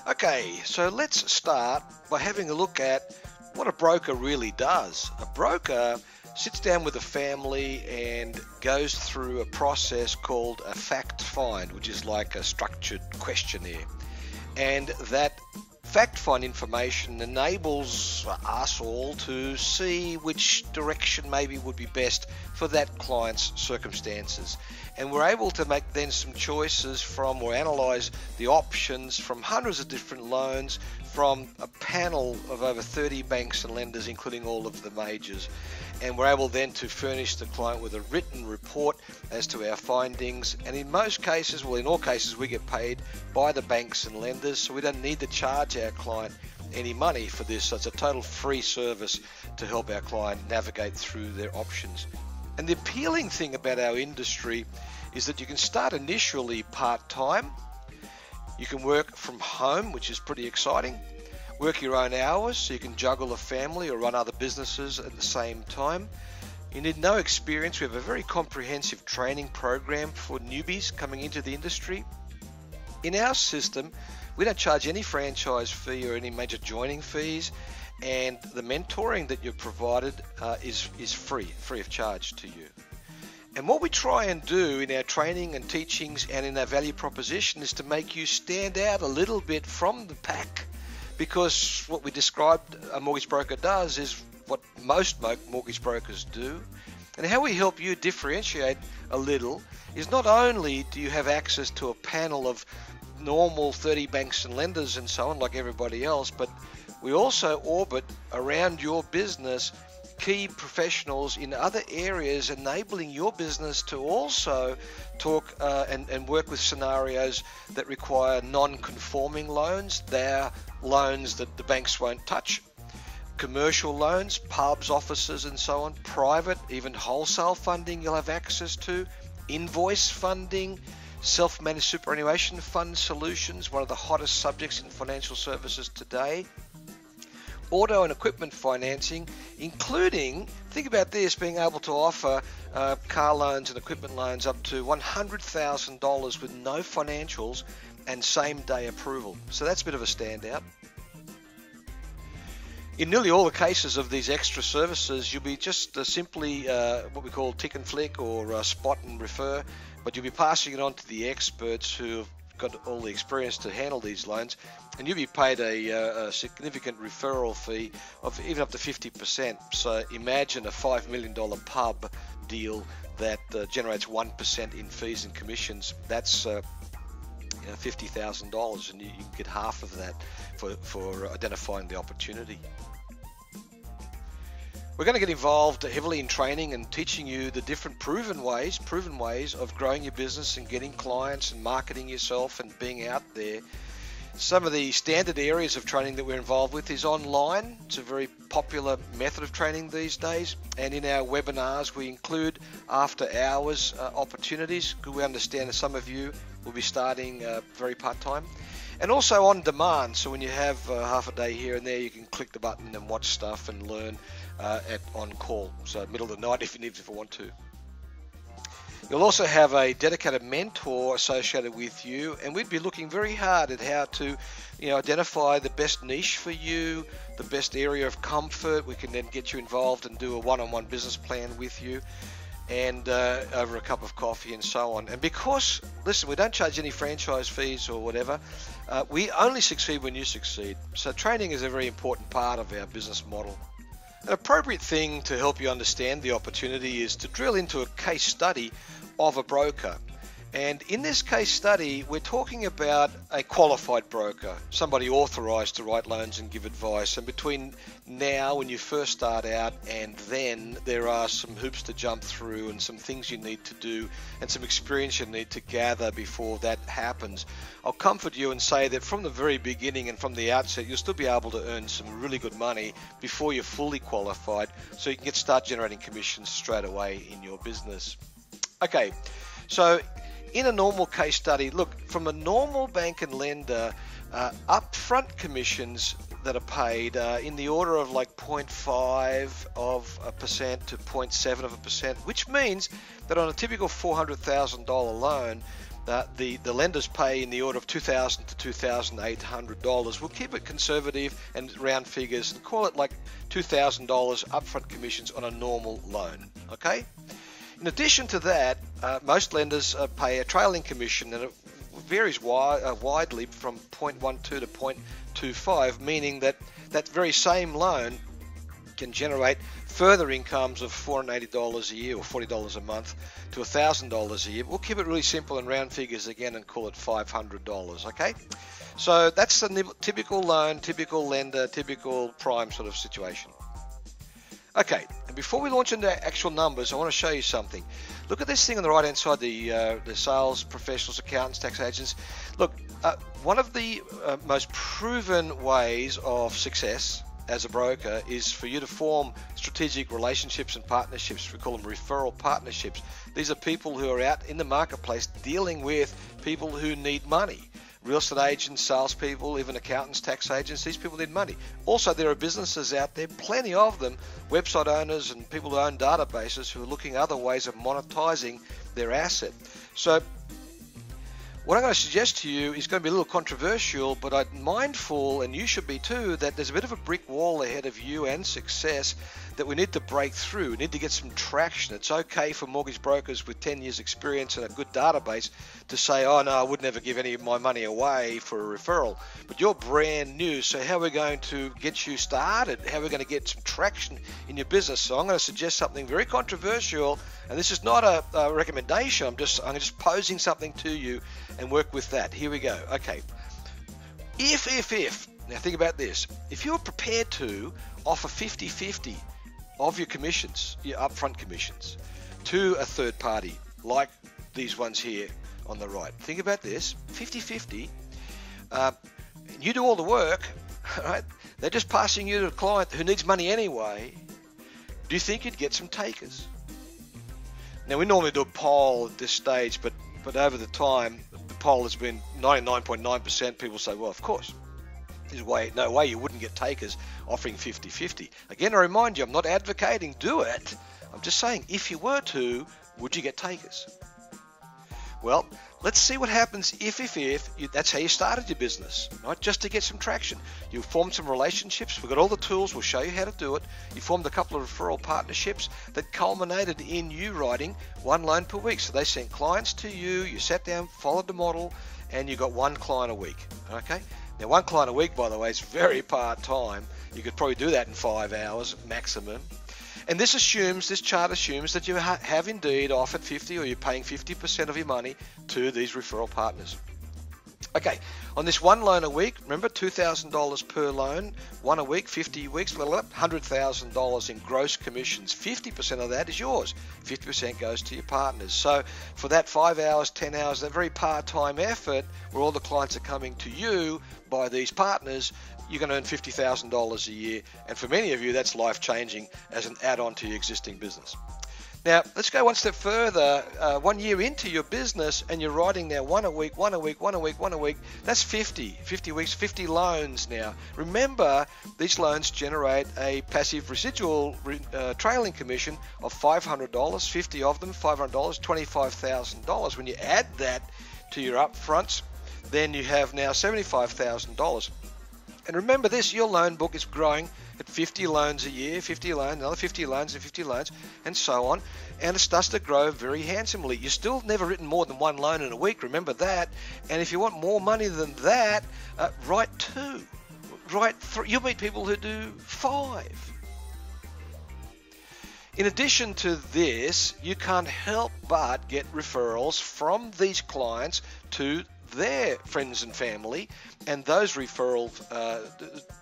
Okay, so let's start by having a look at what a broker really does. A broker sits down with a family and goes through a process called a fact find, which is like a structured questionnaire. And that fact find information enables us all to see which direction maybe would be best for that client's circumstances. And we're able to make then some choices from, or analyze the options from hundreds of different loans from a panel of over 30 banks and lenders, including all of the majors. And we're able then to furnish the client with a written report as to our findings. And in most cases, well, in all cases, we get paid by the banks and lenders, so we don't need to charge our client any money for this. So it's a total free service to help our client navigate through their options. And the appealing thing about our industry is that you can start initially part-time. You can work from home, which is pretty exciting. Work your own hours so you can juggle a family or run other businesses at the same time. You need no experience. We have a very comprehensive training program for newbies coming into the industry. In our system, we don't charge any franchise fee or any major joining fees, and the mentoring that you're provided is free of charge to you. And what we try and do in our training and teachings and in our value proposition is to make you stand out a little bit from the pack, because what we described a mortgage broker does is what most mortgage brokers do. And how we help you differentiate a little is not only do you have access to a panel of normal 30 banks and lenders and so on like everybody else, but we also orbit around your business key professionals in other areas, enabling your business to also talk and work with scenarios that require non-conforming loans. They're loans that the banks won't touch. Commercial loans, pubs, offices and so on. Private, even wholesale funding you'll have access to. Invoice funding. Self-managed superannuation fund solutions, one of the hottest subjects in financial services today. Auto and equipment financing, including, think about this, being able to offer car loans and equipment loans up to $100,000 with no financials and same-day approval. So that's a bit of a standout. In nearly all the cases of these extra services, you'll be just simply what we call tick and flick or spot and refer, but you'll be passing it on to the experts who have got all the experience to handle these loans, and you'll be paid a significant referral fee of even up to 50%. So imagine a $5 million pub deal that generates 1% in fees and commissions. That's $50,000, and you can get half of that for identifying the opportunity. We're going to get involved heavily in training and teaching you the different proven ways of growing your business and getting clients and marketing yourself and being out there. Some of the standard areas of training that we're involved with is online. It's a very popular method of training these days. And in our webinars, we include after hours opportunities. We understand that some of you will be starting very part-time. And also on demand, so when you have half a day here and there, you can click the button and watch stuff and learn on call, so middle of the night if you want to. You'll also have a dedicated mentor associated with you, and we'd be looking very hard at how to identify the best niche for you, the best area of comfort. We can then get you involved and do a one-on-one business plan with you, and over a cup of coffee and so on. And because, listen, we don't charge any franchise fees or whatever, we only succeed when you succeed. So training is a very important part of our business model. An appropriate thing to help you understand the opportunity is to drill into a case study of a broker. And in this case study, we're talking about a qualified broker, somebody authorized to write loans and give advice. And between now, when you first start out, and then, there are some hoops to jump through and some things you need to do and some experience you need to gather before that happens. I'll comfort you and say that from the very beginning and from the outset, you'll still be able to earn some really good money before you're fully qualified, so you can start generating commissions straight away in your business. Okay, so in a normal case study, look, from a normal bank and lender, upfront commissions that are paid in the order of like 0.5% to 0.7%, which means that on a typical $400,000 loan, the lenders pay in the order of $2,000 to $2,800. We'll keep it conservative and round figures and call it like $2,000 upfront commissions on a normal loan. Okay. In addition to that, most lenders pay a trailing commission, and it varies widely from 0.12 to 0.25, meaning that that very same loan can generate further incomes of $480 a year or $40 a month to $1,000 a year. We'll keep it really simple and round figures again and call it $500. Okay, so that's the typical loan, typical lender, typical prime sort of situation. Okay, and before we launch into actual numbers, I want to show you something. Look at this thing on the right hand side, the sales professionals, accountants, tax agents. Look, one of the most proven ways of success as a broker is for you to form strategic relationships and partnerships. We call them referral partnerships. These are people who are out in the marketplace dealing with people who need money. Real estate agents, salespeople, even accountants, tax agents, these people need money. Also, there are businesses out there, plenty of them, website owners and people who own databases who are looking at other ways of monetizing their asset. So what I'm going to suggest to you is going to be a little controversial, but I'm mindful, and you should be too, that there's a bit of a brick wall ahead of you and success that we need to break through. We need to get some traction. It's okay for mortgage brokers with 10 years experience and a good database to say, oh no, I would never give any of my money away for a referral. But you're brand new, so how are we going to get you started? How are we going to get some traction in your business? So I'm going to suggest something very controversial, and this is not a recommendation. I'm just posing something to you and work with that. Here we go. Okay. If, now think about this. If you're prepared to offer 50-50 of your commissions, your upfront commissions, to a third party, like these ones here on the right. Think about this, 50-50. You do all the work, right? They're just passing you to a client who needs money anyway. Do you think you'd get some takers? Now, we normally do a poll at this stage, but over the time, the poll has been 99.9% people say, well, of course. There's no way you wouldn't get takers offering 50-50. Again, I remind you, I'm not advocating do it. I'm just saying, if you were to, would you get takers? Well, let's see what happens if. That's how you started your business, right? Just to get some traction. You formed some relationships. We've got all the tools. We'll show you how to do it. You formed a couple of referral partnerships that culminated in you writing one loan per week. So they sent clients to you. You sat down, followed the model, and you got one client a week, okay? Now, one client a week, by the way, is very part-time. You could probably do that in 5 hours maximum. And this chart assumes that you have indeed offered 50, or you're paying 50% of your money to these referral partners. Okay, on this one loan a week, remember $2,000 per loan, one a week, 50 weeks, $100,000 in gross commissions. 50% of that is yours. 50% goes to your partners. So for that 5 hours, 10 hours, that very part-time effort where all the clients are coming to you by these partners, you're going to earn $50,000 a year. And for many of you, that's life-changing as an add-on to your existing business. Now, let's go one step further. 1 year into your business, and you're writing now one a week. That's 50 weeks, 50 loans now. Remember, these loans generate a passive residual trailing commission of $500, 50 of them, $500, $25,000. When you add that to your upfronts, then you have now $75,000. And remember this, your loan book is growing at 50 loans a year, 50 loans, another 50 loans and 50 loans, and so on. And it starts to grow very handsomely. You've still never written more than one loan in a week, remember that. And if you want more money than that, write 2, write 3. You'll meet people who do 5. In addition to this, you can't help but get referrals from these clients to their friends and family, and those referrals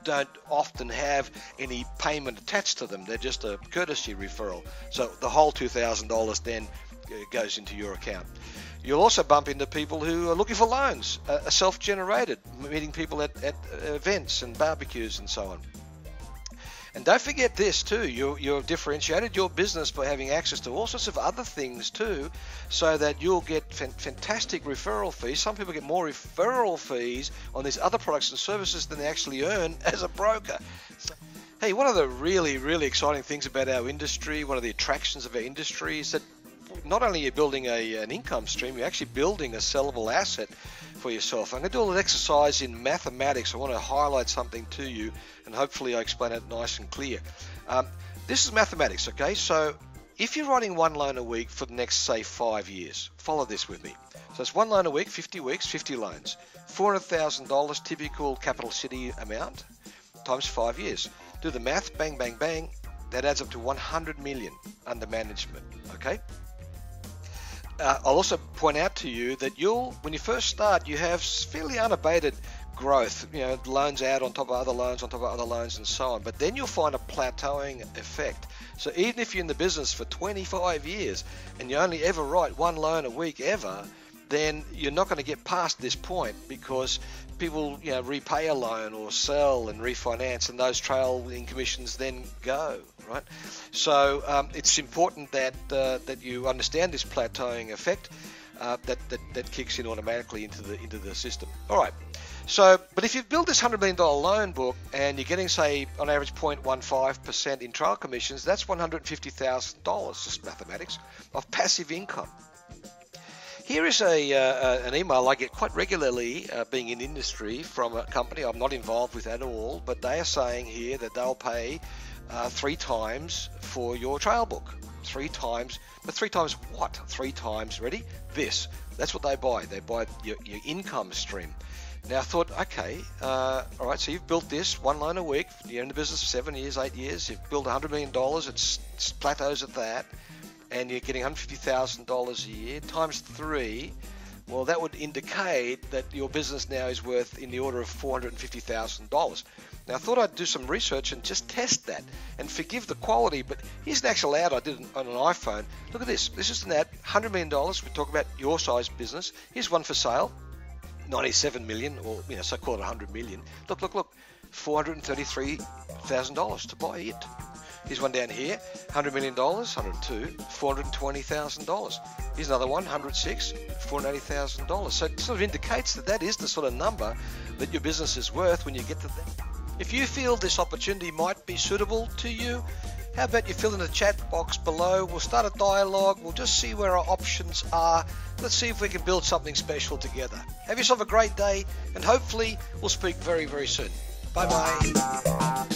don't often have any payment attached to them. They're just a courtesy referral. So the whole $2,000 then goes into your account. You'll also bump into people who are looking for loans, self-generated, meeting people at events and barbecues and so on. And don't forget this too, you've differentiated your business by having access to all sorts of other things too, so that you'll get fantastic referral fees. Some people get more referral fees on these other products and services than they actually earn as a broker. Hey, one of the really, really exciting things about our industry, one of the attractions of our industry is that not only are you building an income stream, you're actually building a sellable asset for yourself. I'm going to do a little exercise in mathematics. I want to highlight something to you, and hopefully I explain it nice and clear. This is mathematics, okay? So if you're writing one loan a week for the next, say, 5 years, follow this with me. So it's one loan a week, 50 weeks, 50 loans. $400,000 typical capital city amount times 5 years. Do the math, bang, bang, bang. That adds up to 100 million under management, okay? I'll also point out to you that when you first start, you have fairly unabated growth, loans out on top of other loans, on top of other loans, and so on. But then you'll find a plateauing effect. So even if you're in the business for 25 years and you only ever write one loan a week ever, then you're not going to get past this point, because people repay a loan or sell and refinance, and those trailing commissions then go, right? So it's important that you understand this plateauing effect that kicks in automatically into the system. All right. So, but if you've built this $100 million loan book and you're getting, say, on average 0.15% in trail commissions, that's $150,000, just mathematics, of passive income. Here is an email I get quite regularly, being in industry, from a company I'm not involved with at all, but they are saying here that they'll pay 3 times for your trail book. 3 times, but 3 times what? 3 times, ready? This. That's what they buy. They buy your income stream. Now I thought, okay, all right, so you've built this, one loan a week, you're in the business for 7 years, 8 years, you've built $100 million, it plateaus at that, and you're getting $150,000 a year, times 3, well, that would indicate that your business now is worth in the order of $450,000. Now I thought I'd do some research and just test that, and forgive the quality, but here's an actual ad I did on an iPhone. Look at this. This is an ad, $100 million. We talk about your size business. Here's one for sale. 97 million, or so call it 100 million. Look, $433,000 to buy it. Here's one down here, $100 million, 102, $420,000. Here's another one, 106, $480,000. So it sort of indicates that is the sort of number that your business is worth when you get to that. If you feel this opportunity might be suitable to you, how about you fill in the chat box below? We'll start a dialogue. We'll just see where our options are. Let's see if we can build something special together. Have yourself a great day, and hopefully we'll speak very, very soon. Bye-bye.